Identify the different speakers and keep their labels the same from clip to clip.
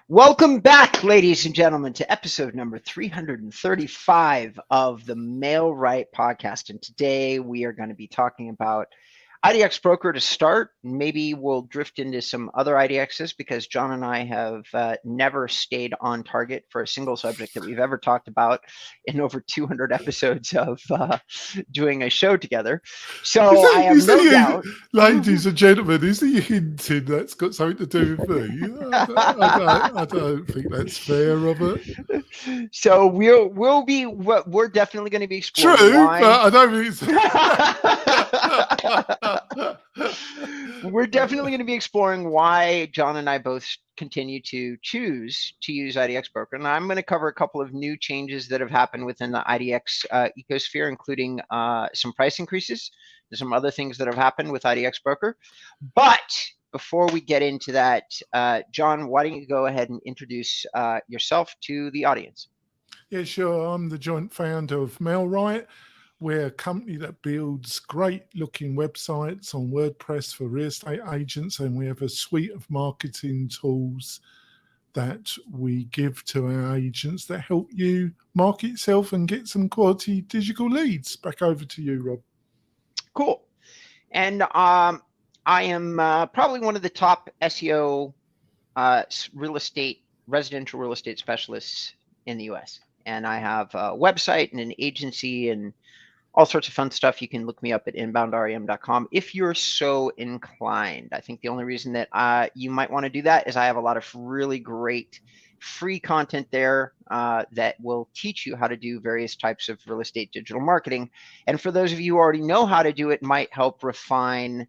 Speaker 1: Welcome back, ladies and gentlemen, to episode number 335 of the Mail Right podcast. And today we are going to be talking about IDX Broker to start. Maybe we'll drift into some other IDXs because John and I have never stayed on target for a single subject that we've ever talked about in over 200 episodes of doing a show together. So I have no doubt.
Speaker 2: Ladies and gentlemen, is he hinting that's got something to do with me? I don't think that's fair, Robert.
Speaker 1: So we're definitely going to be exploring
Speaker 2: True,
Speaker 1: why.
Speaker 2: but I don't think
Speaker 1: We're definitely going to be exploring why John and I both continue to choose to use IDX Broker. And I'm going to cover a couple of new changes that have happened within the IDX ecosphere, including some price increases. There's some other things that have happened with IDX Broker. But before we get into that, John, why don't you go ahead and introduce yourself to the audience?
Speaker 2: Yeah, sure. I'm the joint founder of MailRight. We're a company that builds great-looking websites on WordPress for real estate agents, and we have a suite of marketing tools that we give to our agents that help you market yourself and get some quality digital leads. Back over to you, Rob.
Speaker 1: Cool. And I am probably one of the top SEO residential real estate specialists in the US. And I have a website and an agency and all sorts of fun stuff. You can look me up at InboundREM.com if you're so inclined. I think the only reason that you might want to do that is I have a lot of really great free content there that will teach you how to do various types of real estate digital marketing. And for those of you who already know how to do it, might help refine,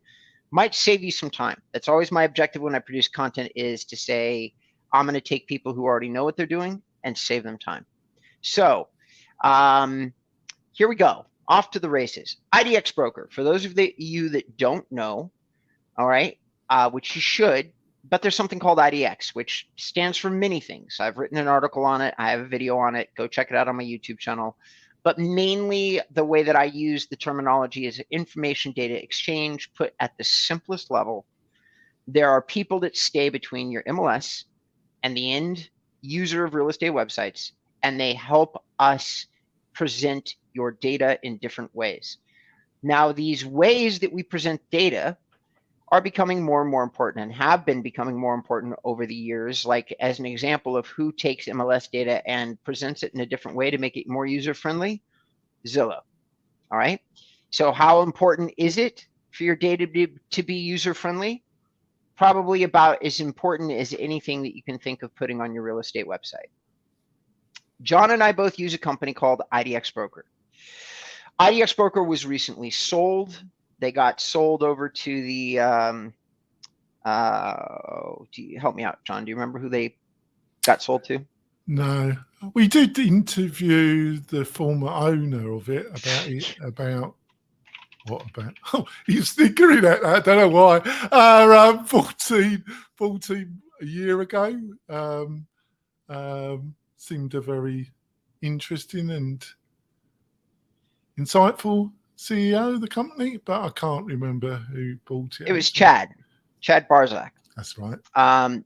Speaker 1: might save you some time. That's always my objective when I produce content, is to say, I'm going to take people who already know what they're doing and save them time. So here we go. Off to the races. IDX Broker, for those of you that don't know, all right, which you should, but there's something called IDX, which stands for many things. I've written an article on it. I have a video on it. Go check it out on my YouTube channel. But mainly the way that I use the terminology is information data exchange. Put at the simplest level, there are people that stay between your MLS and the end user of real estate websites, and they help us present your data in different ways. Now, these ways that we present data are becoming more and more important and have been becoming more important over the years. Like, as an example of who takes MLS data and presents it in a different way to make it more user-friendly, Zillow. All right. So how important is it for your data to be user-friendly? Probably about as important as anything that you can think of putting on your real estate website. John and I both use a company called IDX Broker. IDX Broker was recently sold. They got sold over to the, help me out, John. Do you remember who they got sold to?
Speaker 2: No. We did interview the former owner of it oh, he's snickering at that. I don't know why. 14 a year ago. Seemed a very interesting and insightful CEO of the company, but I can't remember who bought it.
Speaker 1: It was Chad Barzak.
Speaker 2: That's right.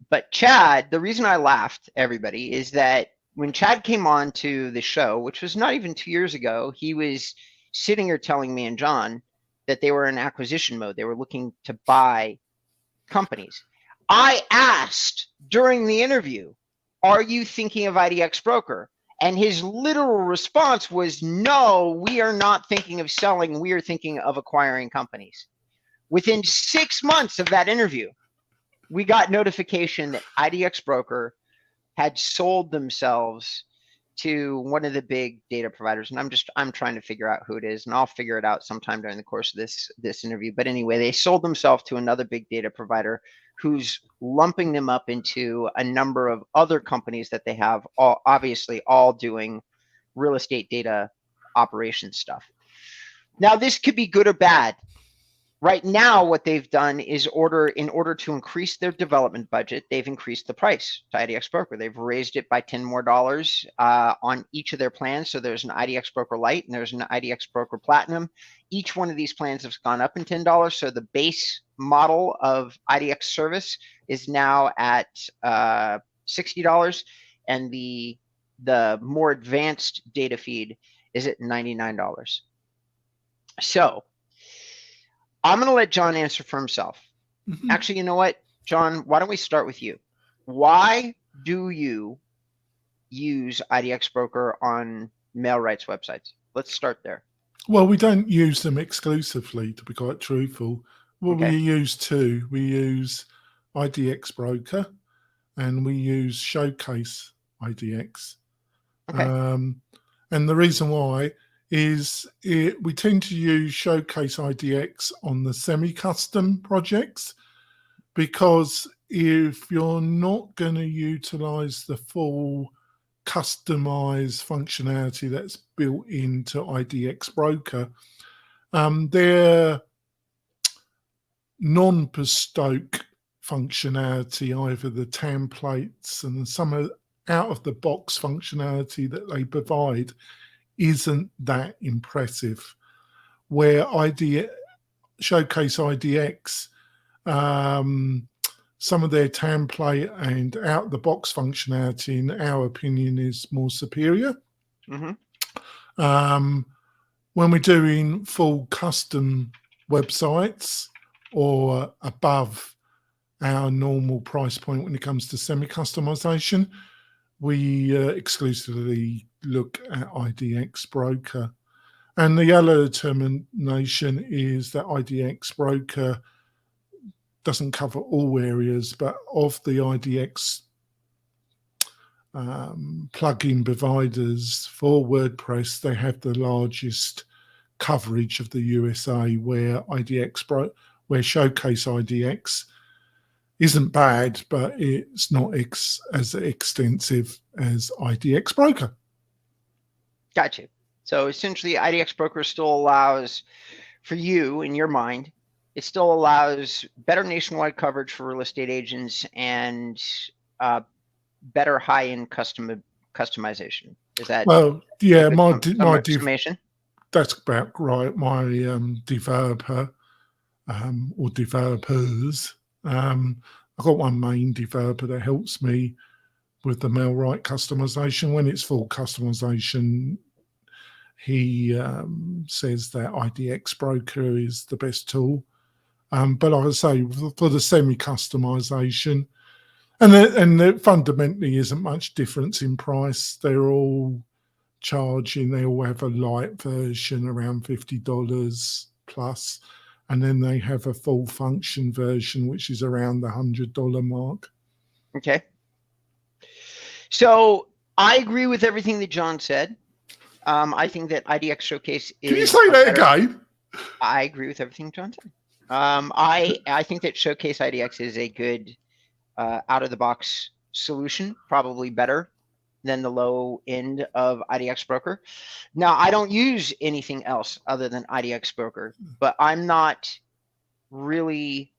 Speaker 1: But Chad, the reason I laughed, everybody, is that when Chad came on to the show, which was not even 2 years ago, he was sitting here telling me and John that they were in acquisition mode. They were looking to buy companies. I asked during the interview, are you thinking of IDX Broker? And his literal response was, no, we are not thinking of selling. We are thinking of acquiring companies. Within 6 months of that interview, we got notification that IDX Broker had sold themselves to one of the big data providers. And I'm trying to figure out who it is, and I'll figure it out sometime during the course of this interview. But anyway, they sold themselves to another big data provider who's lumping them up into a number of other companies that they have, obviously all doing real estate data operations stuff. Now, this could be good or bad. Right now, what they've done is in order to increase their development budget, they've increased the price to IDX Broker. They've raised it by $10 more on each of their plans. So there's an IDX Broker Lite and there's an IDX Broker Platinum. Each one of these plans has gone up in $10. So the base model of IDX service is now at $60, and the more advanced data feed is at $99. So I'm going to let John answer for himself. Actually, you know what, John, why don't we start with you? Why do you use IDX Broker on mail rights websites? Let's start there.
Speaker 2: Well, we don't use them exclusively, to be quite truthful. Well,
Speaker 1: Okay.
Speaker 2: we use two. We use IDX Broker and we use Showcase IDX.
Speaker 1: Okay.
Speaker 2: And the reason why is we tend to use Showcase IDX on the semi-custom projects, because if you're not going to utilize the full customized functionality that's built into IDX Broker, their non-bespoke functionality, either the templates and some out-of-the-box functionality that they provide, isn't that impressive. Where Showcase IDX, some of their template and out-the-box functionality, in our opinion, is more superior. When we're doing full custom websites or above our normal price point when it comes to semi-customization, we exclusively look at IDX Broker. And the other determination is that IDX Broker doesn't cover all areas, but of the IDX plugin providers for WordPress, they have the largest coverage of the USA, where where Showcase IDX isn't bad, but it's not as extensive as IDX Broker.
Speaker 1: Gotcha. So essentially, IDX Broker still allows, for you, in your mind, it still allows better nationwide coverage for real estate agents and better high-end customization. Is that?
Speaker 2: Well, yeah, my
Speaker 1: estimation?
Speaker 2: That's about right. My developer or developers, I've got one main developer that helps me with the mail right customization. When it's full customization, he says that IDX Broker is the best tool. But like I say, for the semi-customization, and there fundamentally isn't much difference in price. They're all charging, they all have a light version around $50 plus, and then they have a full function version, which is around the $100 mark.
Speaker 1: Okay. So I agree with everything that John said. I think that IDX Showcase is...
Speaker 2: Can you say that again?
Speaker 1: I agree with everything John said. I think that Showcase IDX is a good out-of-the-box solution, probably better than the low end of IDX Broker. Now, I don't use anything else other than IDX Broker, but I'm not really...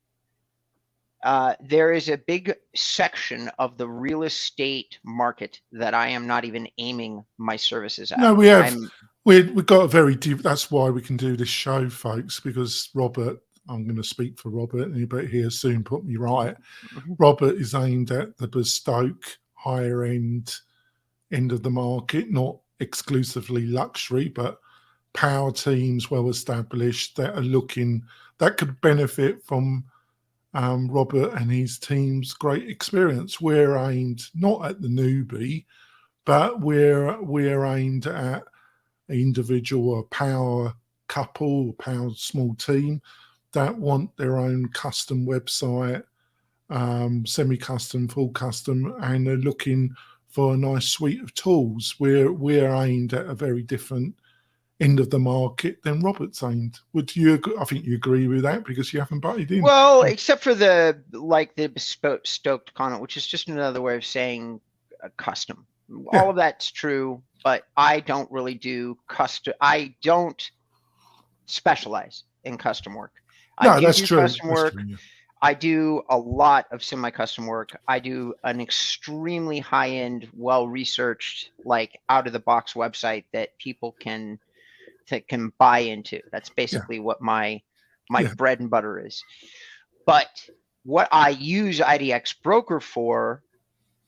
Speaker 1: there is a big section of the real estate market that I am not even aiming my services at.
Speaker 2: No, we've got a very deep... That's why we can do this show, folks, because Robert... I'm going to speak for Robert, and he'll here soon put me right. Robert is aimed at the bespoke, higher end of the market, not exclusively luxury, but power teams, well established, that are looking, that could benefit from Robert and his team's great experience. We're aimed not at the newbie, but we're aimed at an individual or power couple, or power small team that want their own custom website, semi-custom, full custom, and they're looking for a nice suite of tools. We're aimed at a very different end of the market than Robert's aimed. Would you agree? I think you agree with that because you haven't butted in.
Speaker 1: Well, except for the bespoke content, which is just another way of saying custom.
Speaker 2: Yeah.
Speaker 1: All of that's true, but I don't really do custom. I don't specialize in custom work.
Speaker 2: No, that's true.
Speaker 1: Custom work. That's true, yeah. I do a lot of semi-custom work. I do an extremely high-end, well-researched, like out-of-the-box website that people can buy into. That's basically what my bread and butter is. But what I use IDX Broker for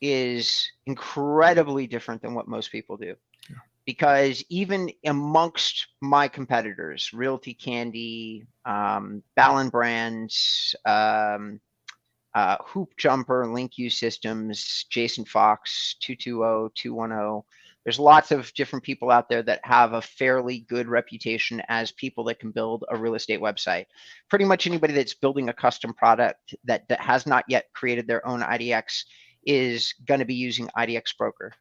Speaker 1: is incredibly different than what most people do.
Speaker 2: Yeah.
Speaker 1: Because even amongst my competitors, Realty Candy, Ballin Brands, Hoop Jumper, Link U Systems, Jason Fox, 220, 210. There's lots of different people out there that have a fairly good reputation as people that can build a real estate website. Pretty much anybody that's building a custom product that has not yet created their own IDX is going to be using IDX Broker.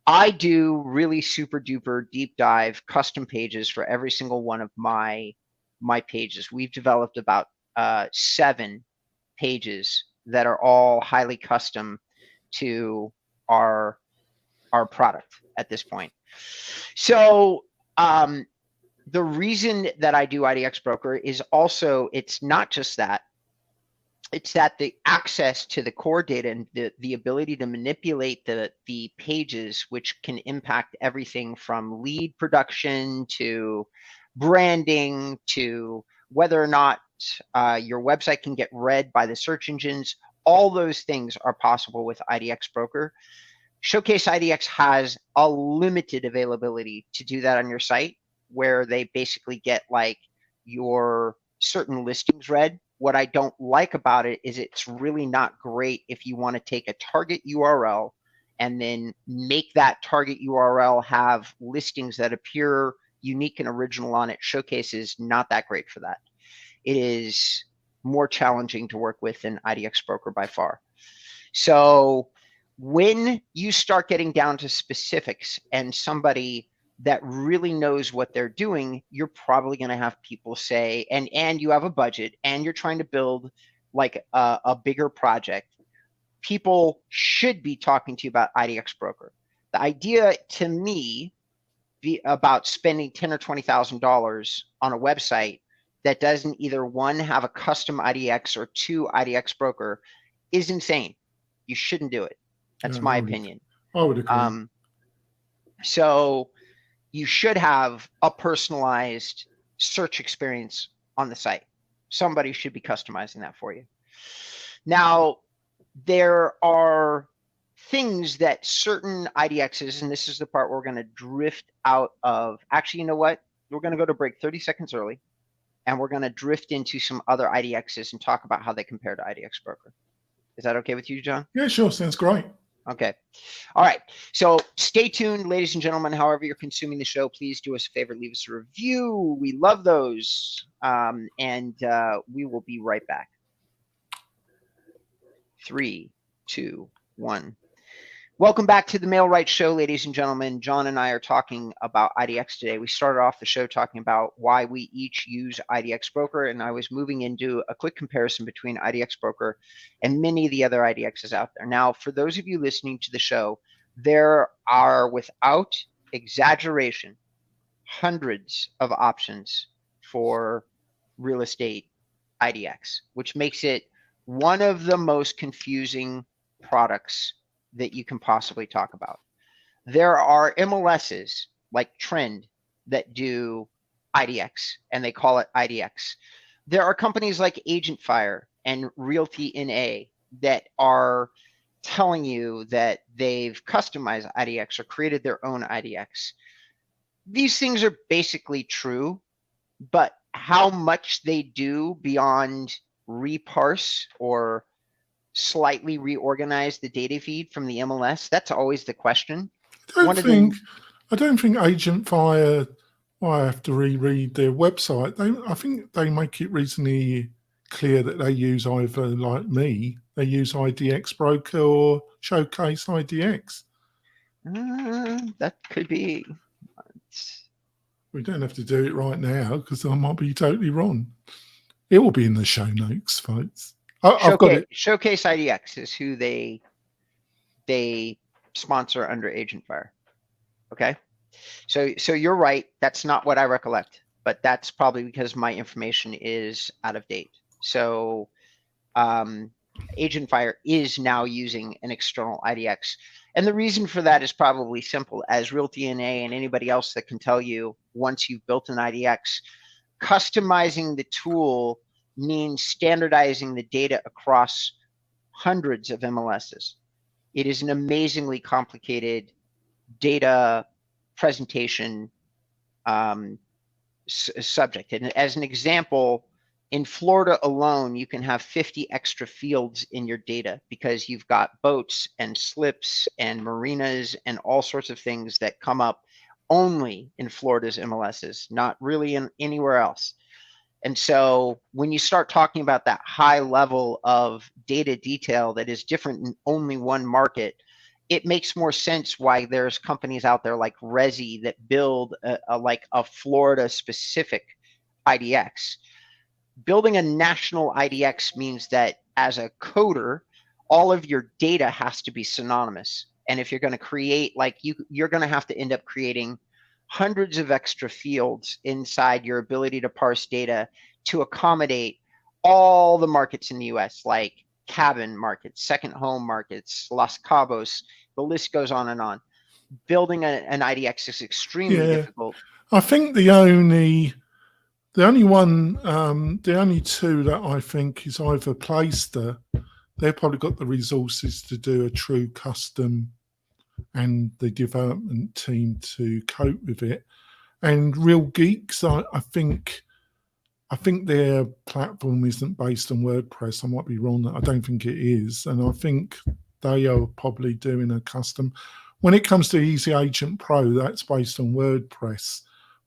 Speaker 1: I do really super duper deep dive custom pages for every single one of my pages. We've developed about 7 pages that are all highly custom to our product at this point. So the reason that I do IDX Broker is also, it's not just that, it's that the access to the core data and the ability to manipulate the pages, which can impact everything from lead production to branding to whether or not your website can get read by the search engines. All those things are possible with IDX Broker. Showcase IDX has a limited availability to do that on your site, where they basically get like your certain listings read. What I don't like about it is it's really not great if you want to take a target URL and then make that target URL have listings that appear unique and original on it. Showcase is not that great for that. It is more challenging to work with than IDX Broker by far. So when you start getting down to specifics and somebody that really knows what they're doing, you're probably going to have people say, and you have a budget and you're trying to build like a bigger project, people should be talking to you about IDX Broker. The idea to me about spending $10,000 or $20,000 on a website that doesn't either, one, have a custom IDX, or 2, IDX Broker is insane. You shouldn't do it. That's my opinion.
Speaker 2: I would agree.
Speaker 1: So you should have a personalized search experience on the site. Somebody should be customizing that for you. Now, there are things that certain IDXs, and this is the part we're going to drift out of. Actually, you know what? We're going to go to break 30 seconds early, and we're going to drift into some other IDXs and talk about how they compare to IDX Broker. Is that okay with you, John?
Speaker 2: Yeah, sure. Sounds great.
Speaker 1: Okay. All right. So stay tuned, ladies and gentlemen. However you're consuming the show, please do us a favor, leave us a review. We love those. And we will be right back. 3, 2, 1. Welcome back to the Mail Right Show, ladies and gentlemen. John and I are talking about IDX today. We started off the show talking about why we each use IDX Broker, and I was moving into a quick comparison between IDX Broker and many of the other IDXs out there. Now, for those of you listening to the show, there are, without exaggeration, hundreds of options for real estate IDX, which makes it one of the most confusing products that you can possibly talk about. There are MLSs like Trend that do IDX, and they call it IDX. There are companies like Agent Fire and Realty NA that are telling you that they've customized IDX or created their own IDX. These things are basically true, but how much they do beyond reparse or slightly reorganize the data feed from the MLS, that's always the question.
Speaker 2: I don't think Agent Fire, I have to reread their website. I think they make it reasonably clear that they use either, like me, they use IDX Broker or Showcase IDX.
Speaker 1: That could be.
Speaker 2: We don't have to do it right now because I might be totally wrong. It will be in the show notes, folks. I've got it.
Speaker 1: Showcase IDX is who they sponsor under Agent Fire. Okay, so you're right. That's not what I recollect, but that's probably because my information is out of date. So Agent Fire is now using an external IDX, and the reason for that is probably simple. As Realty NA and anybody else that can tell you, once you've built an IDX, customizing the tool means standardizing the data across hundreds of MLSs. It is an amazingly complicated data presentation subject. And as an example, in Florida alone, you can have 50 extra fields in your data because you've got boats and slips and marinas and all sorts of things that come up only in Florida's MLSs, not really in anywhere else. And so when you start talking about that high level of data detail that is different in only one market, it makes more sense why there's companies out there like Resi that build like a Florida specific IDX. Building a national IDX means that as a coder, all of your data has to be synonymous. And if you're going to create, like you're going to have to end up creating hundreds of extra fields inside your ability to parse data to accommodate all the markets in the US, like cabin markets, second home markets, Los Cabos, the list goes on and on. Building an IDX is extremely difficult.
Speaker 2: I think the only one, the only two that I think is either Playster, they've probably got the resources to do a true custom and the development team to cope with it. And Real Geeks, I think their platform isn't based on WordPress. I might be wrong. I don't think it is. And I think they are probably doing a custom. When it comes to Easy Agent Pro, that's based on WordPress.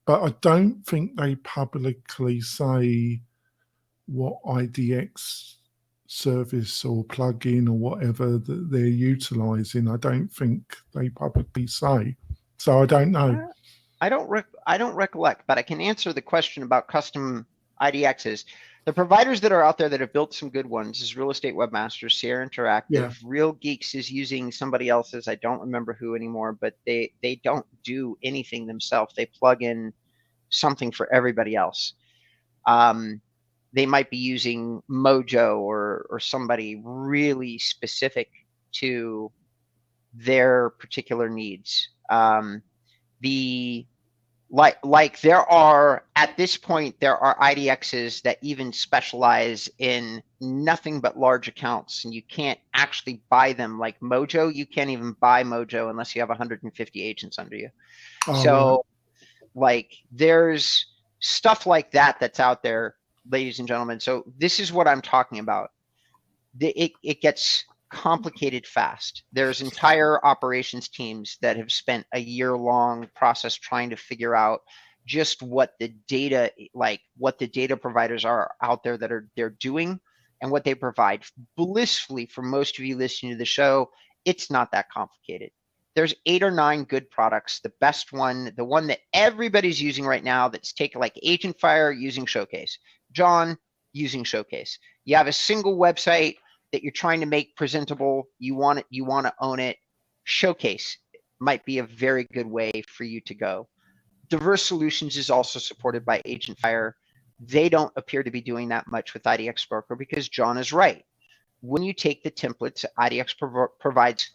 Speaker 2: But I don't think they publicly say what IDX service or plugin or whatever that they're utilizing. I don't think they publicly say. So I don't know.
Speaker 1: I don't recollect, but I can answer the question about custom IDXs. The providers that are out there that have built some good ones is Real Estate Webmasters, Sierra Interactive.
Speaker 2: Yeah.
Speaker 1: Real Geeks is using somebody else's. I don't remember who anymore, but they don't do anything themselves. They plug in something for everybody else. They might be using Mojo or somebody really specific to their particular needs. There are, at this point, there are IDXs that even specialize in nothing but large accounts, and you can't actually buy them. Like Mojo, you can't even buy Mojo unless you have 150 agents under you. So like there's stuff like that that's out there, ladies and gentlemen. So this is what I'm talking about. It gets complicated fast. There's entire operations teams that have spent a year-long process trying to figure out just what the data, like what the data providers are out there that they're doing and what they provide. Blissfully, for most of you listening to the show, it's not that complicated. There's 8 or 9 good products. The best one, the one that everybody's using right now, that's taken, like Agent Fire using Showcase, John using Showcase. You have a single website that you're trying to make presentable, you want to own it. Showcase might be a very good way for you to go. Diverse Solutions is also supported by Agent Fire. They don't appear to be doing that much with IDX Broker because John is right. When you take the templates, IDX provides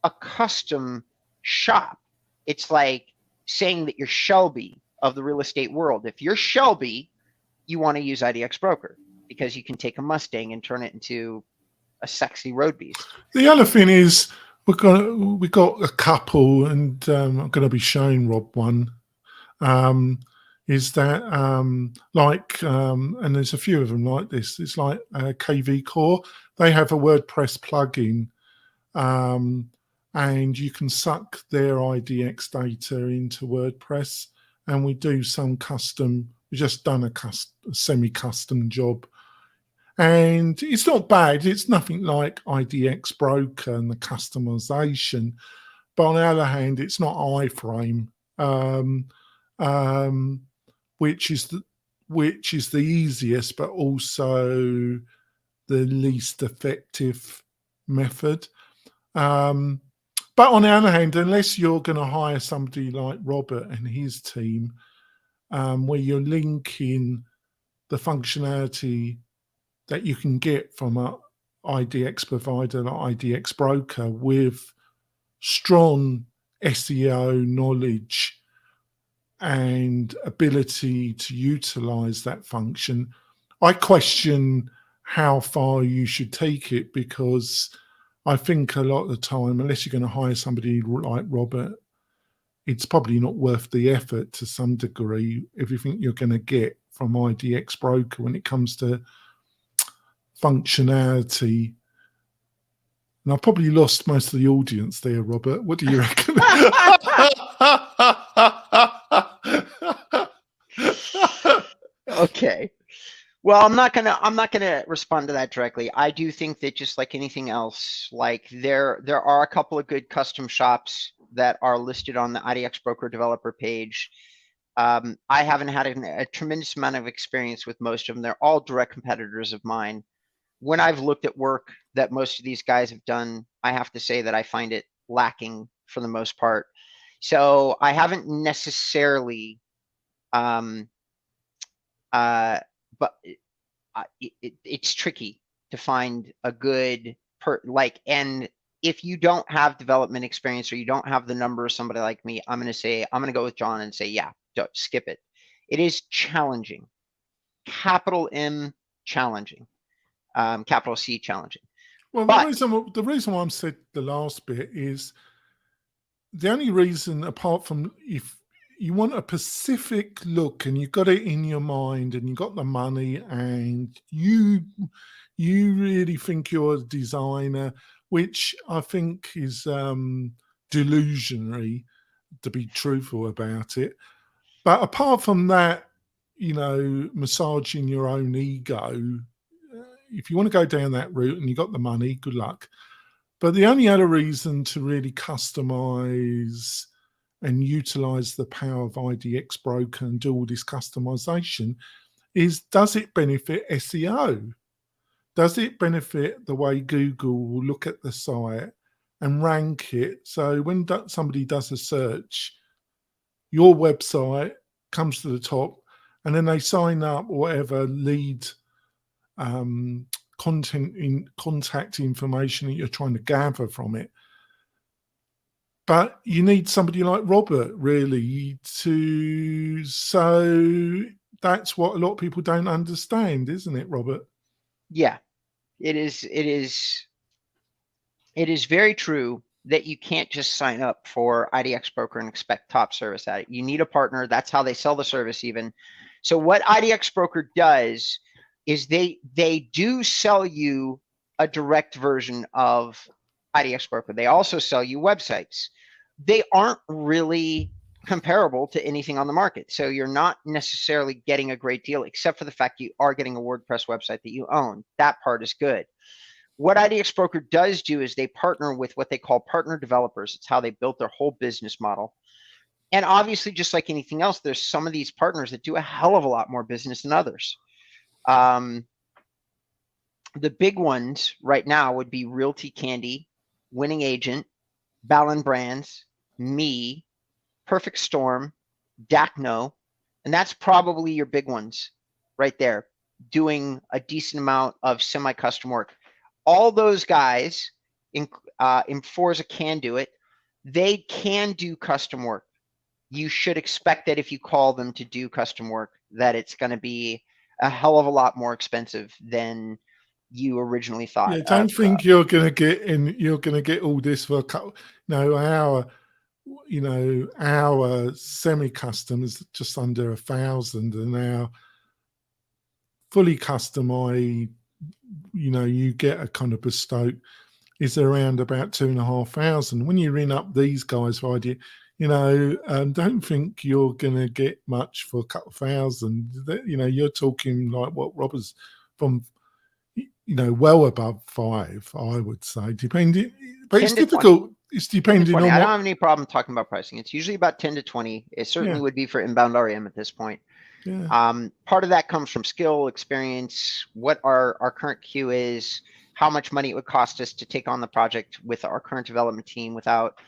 Speaker 1: a custom shop. It's like saying that you're Shelby of the real estate world. If you're Shelby, you want to use IDX Broker because you can take a Mustang and turn it into a sexy road beast.
Speaker 2: The other thing is we got a couple, and I'm going to be showing Rob one. Is that and there's a few of them like this. It's like KV Core. They have a WordPress plugin. And you can suck their IDX data into WordPress, and we do some custom. We've just done a semi-custom job, and it's not bad. It's nothing like IDX Broker and the customization, but on the other hand, it's not iframe, which is the easiest, but also the least effective method. But on the other hand, unless you're going to hire somebody like Robert and his team, where you're linking the functionality that you can get from an IDX provider like IDX Broker with strong SEO knowledge and ability to utilize that function, I question how far you should take it, because I think a lot of the time, unless you're going to hire somebody like Robert, it's probably not worth the effort to some degree if you think you're going to get from IDX Broker when it comes to functionality. And I probably lost most of the audience there, Robert. What do you reckon?
Speaker 1: Okay. Well, I'm not gonna respond to that directly. I do think that just like anything else, like there are a couple of good custom shops that are listed on the IDX Broker developer page. I haven't had a tremendous amount of experience with most of them. They're all direct competitors of mine. When I've looked at work that most of these guys have done, I have to say that I find it lacking for the most part. So I haven't necessarily, um, but it's tricky to find a good and if you don't have development experience or you don't have the number of somebody like me, I'm going to go with John and say, yeah, don't skip it. It is challenging. Capital M challenging. Capital C challenging.
Speaker 2: Well,
Speaker 1: But
Speaker 2: the reason why I'm said the last bit is the only reason, apart from if you want a specific look and you've got it in your mind and you've got the money and you really think you're a designer, which I think is delusionary, to be truthful about it. But apart from that, massaging your own ego, if you want to go down that route and you got the money, good luck. But the only other reason to really customize and utilize the power of IDX Broker and do all this customization is, does it benefit SEO? Does it benefit the way Google will look at the site and rank it? So when somebody does a search, your website comes to the top and then they sign up whatever lead contact information that you're trying to gather from it. But you need somebody like Robert really so that's what a lot of people don't understand, isn't it, Robert?
Speaker 1: Yeah, it is very true that you can't just sign up for IDX Broker and expect top service at it. You need a partner. That's how they sell the service even. So what IDX Broker does is they do sell you a direct version of IDX Broker. They also sell you websites. They aren't really comparable to anything on the market. So you're not necessarily getting a great deal, except for the fact you are getting a WordPress website that you own. That part is good. What IDX Broker does do is they partner with what they call partner developers. It's how they built their whole business model. And obviously, just like anything else, there's some of these partners that do a hell of a lot more business than others. The big ones right now would be Realty Candy, Winning Agent, Ballin Brands, me, Perfect Storm, Dacno, and that's probably your big ones right there, doing a decent amount of semi-custom work. All those guys in Forza can do it. They can do custom work. You should expect that if you call them to do custom work, that it's going to be a hell of a lot more expensive than you originally thought.
Speaker 2: Yeah, don't think you're going to get in. You're going to get all this for a couple. No, our semi-custom is just under 1,000, and our fully customized, you get a kind of bespoke is around about 2,500. When you ring up these guys for idea, don't think you're going to get much for a couple of thousand. You're talking like what Robert's from, well above 5, I would say, depending. But it's difficult.
Speaker 1: 20.
Speaker 2: It's depending on.
Speaker 1: I don't have any problem talking about pricing. It's usually about 10 to 20. It certainly would be for InboundREM at this point.
Speaker 2: Yeah.
Speaker 1: Part of that comes from skill, experience, what our current queue is, how much money it would cost us to take on the project with our current development team without,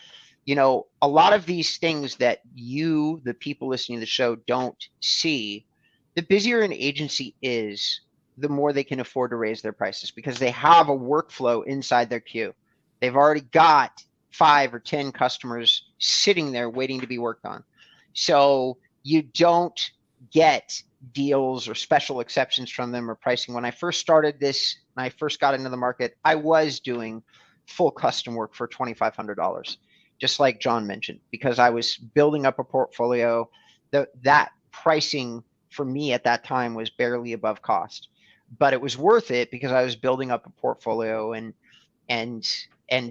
Speaker 1: a lot of these things that the people listening to the show, don't see. The busier an agency is, the more they can afford to raise their prices because they have a workflow inside their queue. They've already got 5 or 10 customers sitting there waiting to be worked on. So you don't get deals or special exceptions from them or pricing. When I first started this, when I first got into the market, I was doing full custom work for $2,500, just like John mentioned, because I was building up a portfolio. That pricing for me at that time was barely above cost, but it was worth it because I was building up a portfolio and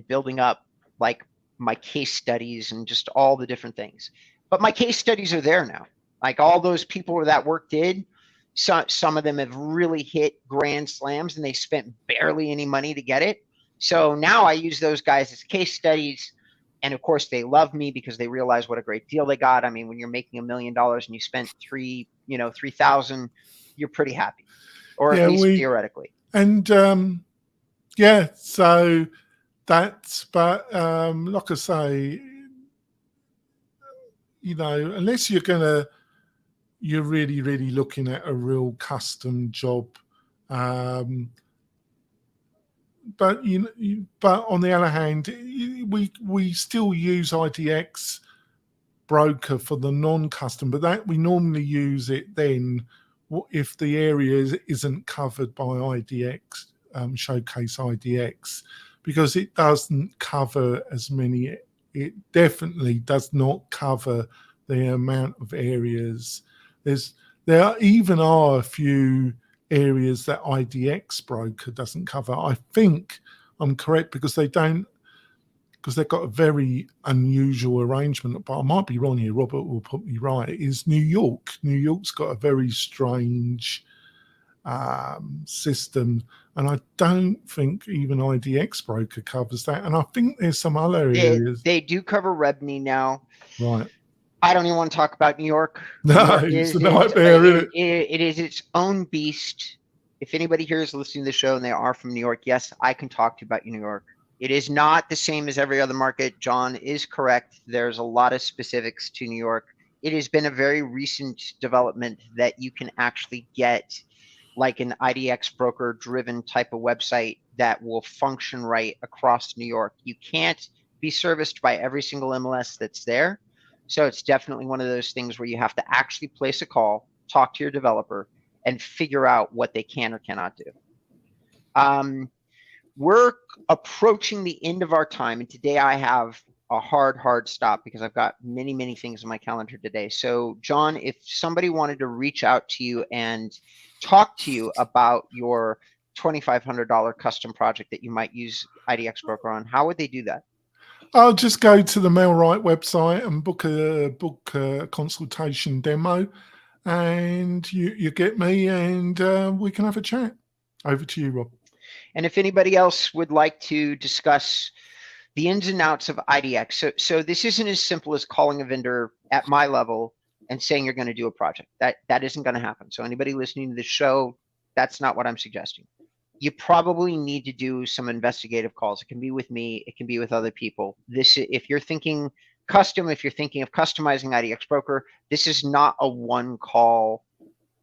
Speaker 1: building up like my case studies and just all the different things. But my case studies are there now. Like all those people where that work did, some of them have really hit grand slams and they spent barely any money to get it. So now I use those guys as case studies. And of course they love me because they realize what a great deal they got. I mean, when you're making $1 million and you spent 3,000, you're pretty happy, or at least theoretically.
Speaker 2: And yeah, so that's, but like I say, unless you're really, really looking at a real custom job. But but on the other hand, we still use IDX Broker for the non-custom, but that we normally use it then if the area isn't covered by IDX, Showcase IDX, because it doesn't cover as many. It definitely does not cover the amount of areas. There are a few areas that IDX Broker doesn't cover. I think I'm correct because they've got a very unusual arrangement, but I might be wrong here. Robert will put me right. Is New York? New York's got a very strange system, and I don't think even IDX Broker covers that. And I think there's some other areas.
Speaker 1: They do cover REBNY now.
Speaker 2: Right.
Speaker 1: I don't even want to talk about New York.
Speaker 2: No, it's a nightmare, isn't it?
Speaker 1: It is its own beast. If anybody here is listening to the show and they are from New York, yes, I can talk to you about New York. It is not the same as every other market. John is correct. There's a lot of specifics to New York. It has been a very recent development that you can actually get like an IDX broker driven type of website that will function right across New York. You can't be serviced by every single MLS that's there. So it's definitely one of those things where you have to actually place a call, talk to your developer, and figure out what they can or cannot do. We're approaching the end of our time, and today I have a hard stop because I've got many, many things on my calendar today. So, John, if somebody wanted to reach out to you and talk to you about your $2,500 custom project that you might use IDX Broker on, how would they do that?
Speaker 2: I'll just go to the MailRight website and book a consultation demo, and you get me, and we can have a chat. Over to you, Rob.
Speaker 1: And if anybody else would like to discuss the ins and outs of IDX, so this isn't as simple as calling a vendor at my level and saying you're going to do a project. That isn't going to happen. So anybody listening to the show, that's not what I'm suggesting. You probably need to do some investigative calls. It can be with me. It can be with other people. If you're thinking custom, if you're thinking of customizing IDX Broker, this is not a one-call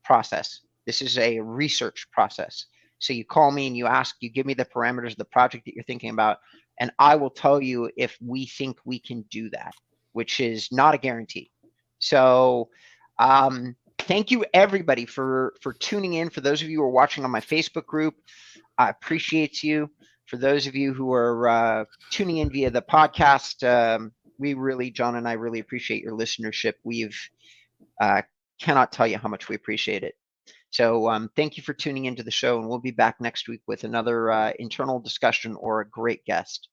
Speaker 1: process. This is a research process. So you call me and you ask, you give me the parameters of the project that you're thinking about, and I will tell you if we think we can do that, which is not a guarantee. So thank you everybody for tuning in. For those of you who are watching on my Facebook group, I appreciate you. For those of you who are tuning in via the podcast, John and I really appreciate your listenership. We've cannot tell you how much we appreciate it. So thank you for tuning into the show, and we'll be back next week with another internal discussion or a great guest.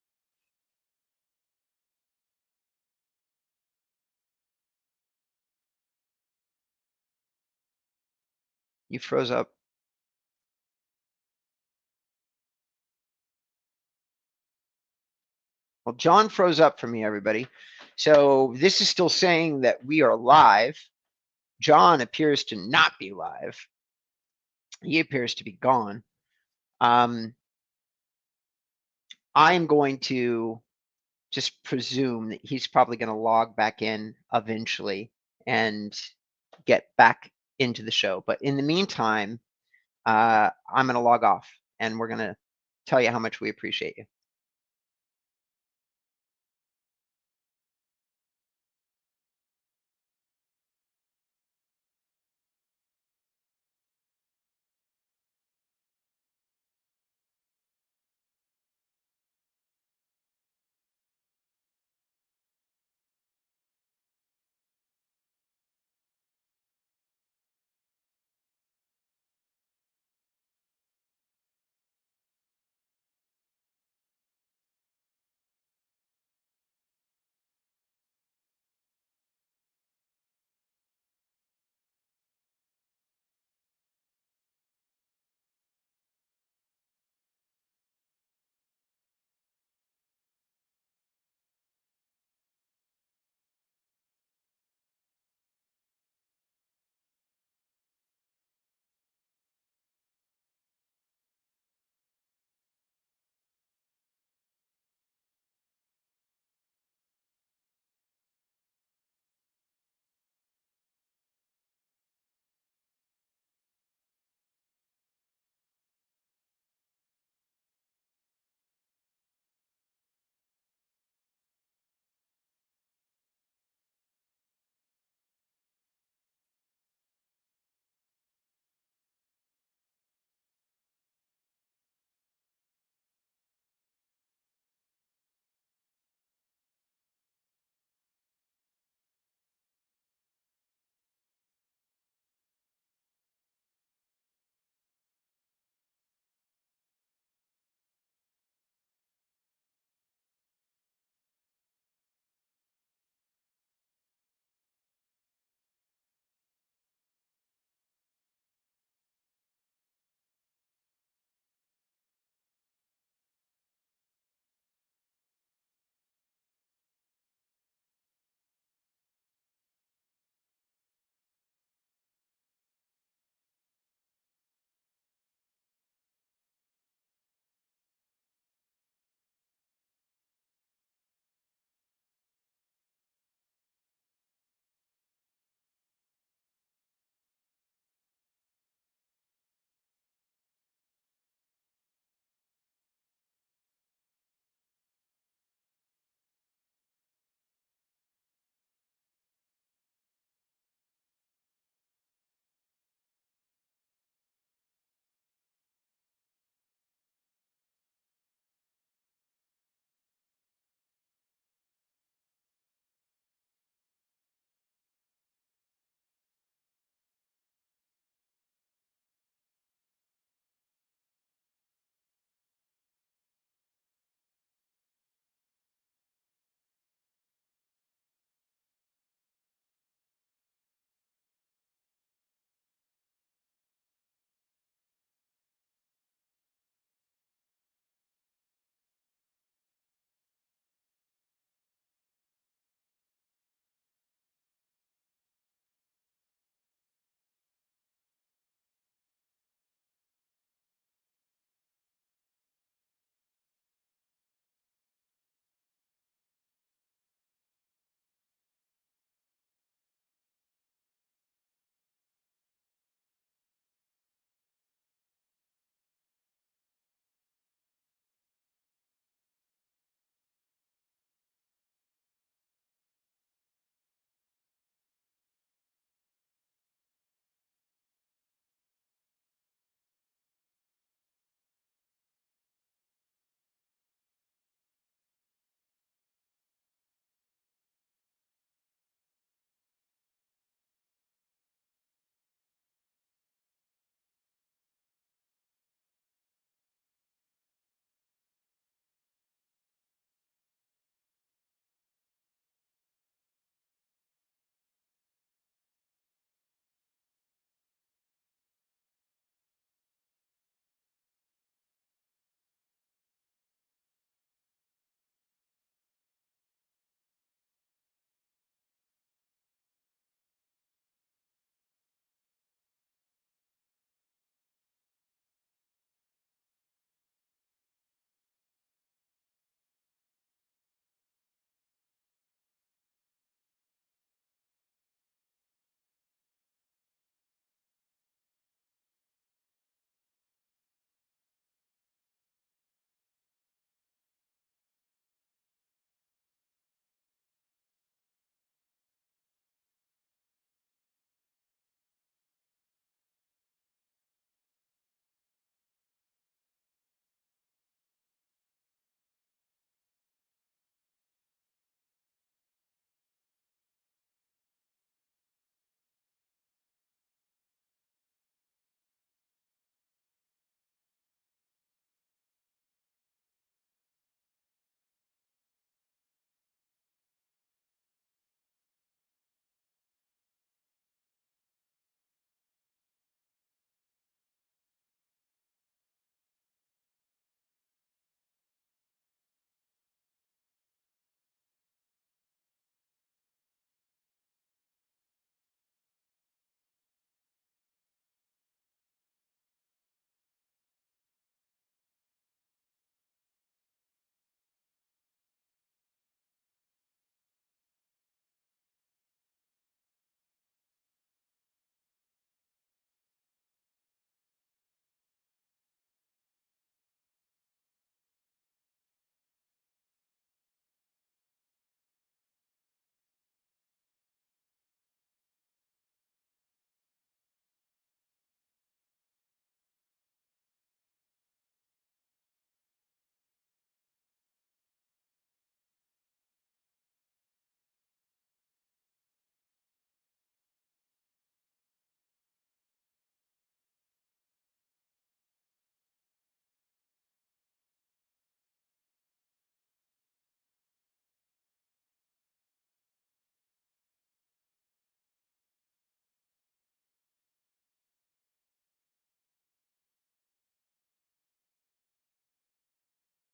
Speaker 1: You froze up. Well, John froze up for me, everybody. So this is still saying that we are live. John appears to not be live. He appears to be gone. I'm going to just presume that he's probably going to log back in eventually and get back into the show. But in the meantime, I'm going to log off, and we're going to tell you how much we appreciate you.